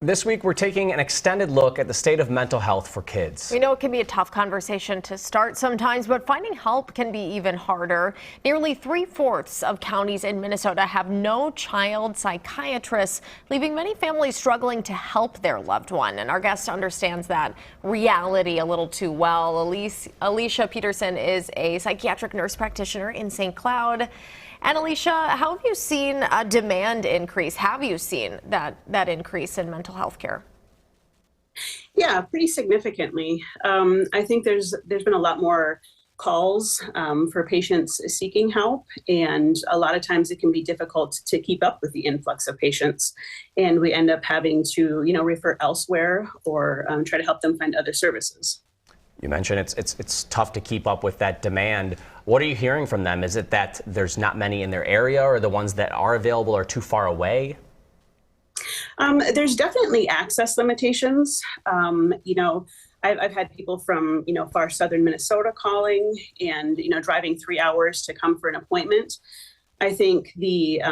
This week, we're taking an extended look at the state of mental health for kids. We know it can be a tough conversation to start sometimes, but finding help can be even harder. Nearly 3/4 of counties in Minnesota have no child psychiatrists, leaving many families struggling to help their loved one. And our guest understands that reality a little too well. Elysia Peterson is a psychiatric nurse practitioner in St. Cloud. And Elysia, how have you seen a demand increase? Have you seen that increase in mental health care? Yeah, pretty significantly. I think there's been a lot more calls for patients seeking help, and a lot of times it can be difficult to keep up with the influx of patients, and we end up having to, refer elsewhere or try to help them find other services. You mentioned it's tough to keep up with that demand. What are you hearing from them? Is it that there's not many in their area, or the ones that are available are too far away? There's definitely access limitations. I've had people from, far southern Minnesota calling and, driving 3 hours to come for an appointment. I think the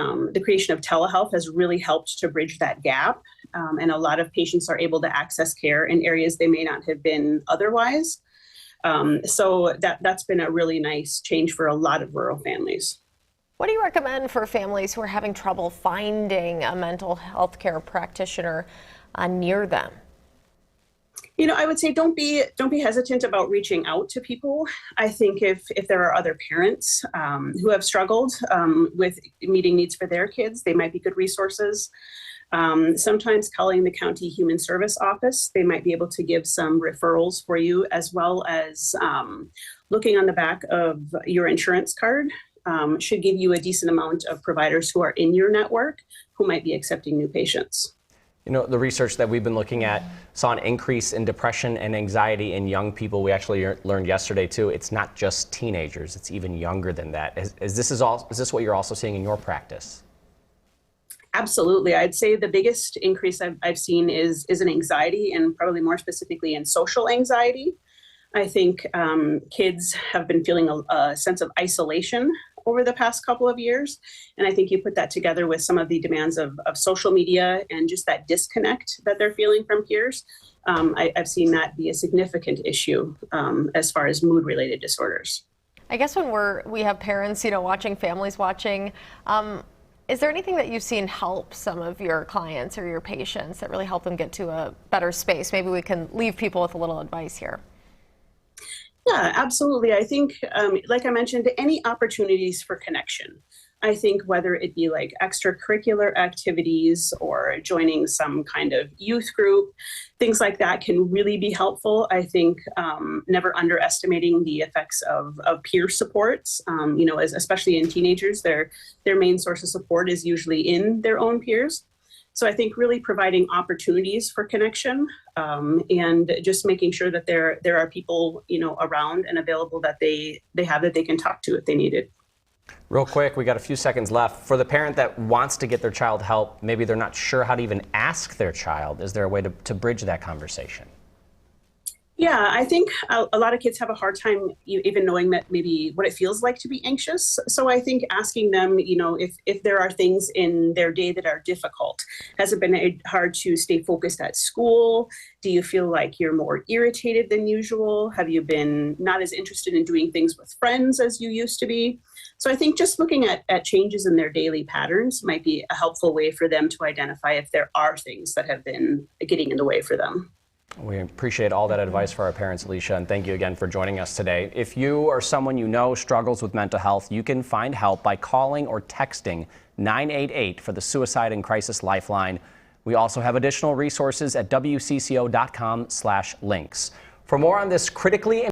creation of telehealth has really helped to bridge that gap. And a lot of patients are able to access care in areas they may not have been otherwise. So that's been a really nice change for a lot of rural families. What do you recommend for families who are having trouble finding a mental health care practitioner near them? I would say don't be hesitant about reaching out to people. I think if there are other parents who have struggled with meeting needs for their kids, they might be good resources. Sometimes calling the county human service office, they might be able to give some referrals for you, as well as looking on the back of your insurance card should give you a decent amount of providers who are in your network who might be accepting new patients. The research that we've been looking at saw an increase in depression and anxiety in young people. We actually learned yesterday, too, it's not just teenagers, it's even younger than that. Is this what you're also seeing in your practice? Absolutely. I'd say the biggest increase I've seen is in anxiety, and probably more specifically in social anxiety. I think kids have been feeling a sense of isolation over the past couple of years. And I think you put that together with some of the demands of social media and just that disconnect that they're feeling from peers. I've seen that be a significant issue as far as mood-related disorders. I guess when we have parents, watching, families watching, is there anything that you've seen help some of your clients or your patients that really help them get to a better space? Maybe we can leave people with a little advice here. Yeah, absolutely. I think, like I mentioned, any opportunities for connection. I think whether it be like extracurricular activities or joining some kind of youth group, things like that can really be helpful. I think never underestimating the effects of peer supports, especially in teenagers, their main source of support is usually in their own peers. So I think really providing opportunities for connection and just making sure that there are people, around and available that they can talk to if they need it. Real quick, we got a few seconds left. For the parent that wants to get their child help, maybe they're not sure how to even ask their child, is there a way to bridge that conversation? Yeah, I think a lot of kids have a hard time even knowing that maybe what it feels like to be anxious. So I think asking them, if there are things in their day that are difficult. Has it been hard to stay focused at school? Do you feel like you're more irritated than usual? Have you been not as interested in doing things with friends as you used to be? So I think just looking at changes in their daily patterns might be a helpful way for them to identify if there are things that have been getting in the way for them. We appreciate all that advice for our parents, Elysia, and thank you again for joining us today. If you or someone you know struggles with mental health, you can find help by calling or texting 988 for the Suicide and Crisis Lifeline. We also have additional resources at WCCO.com/links. For more on this critically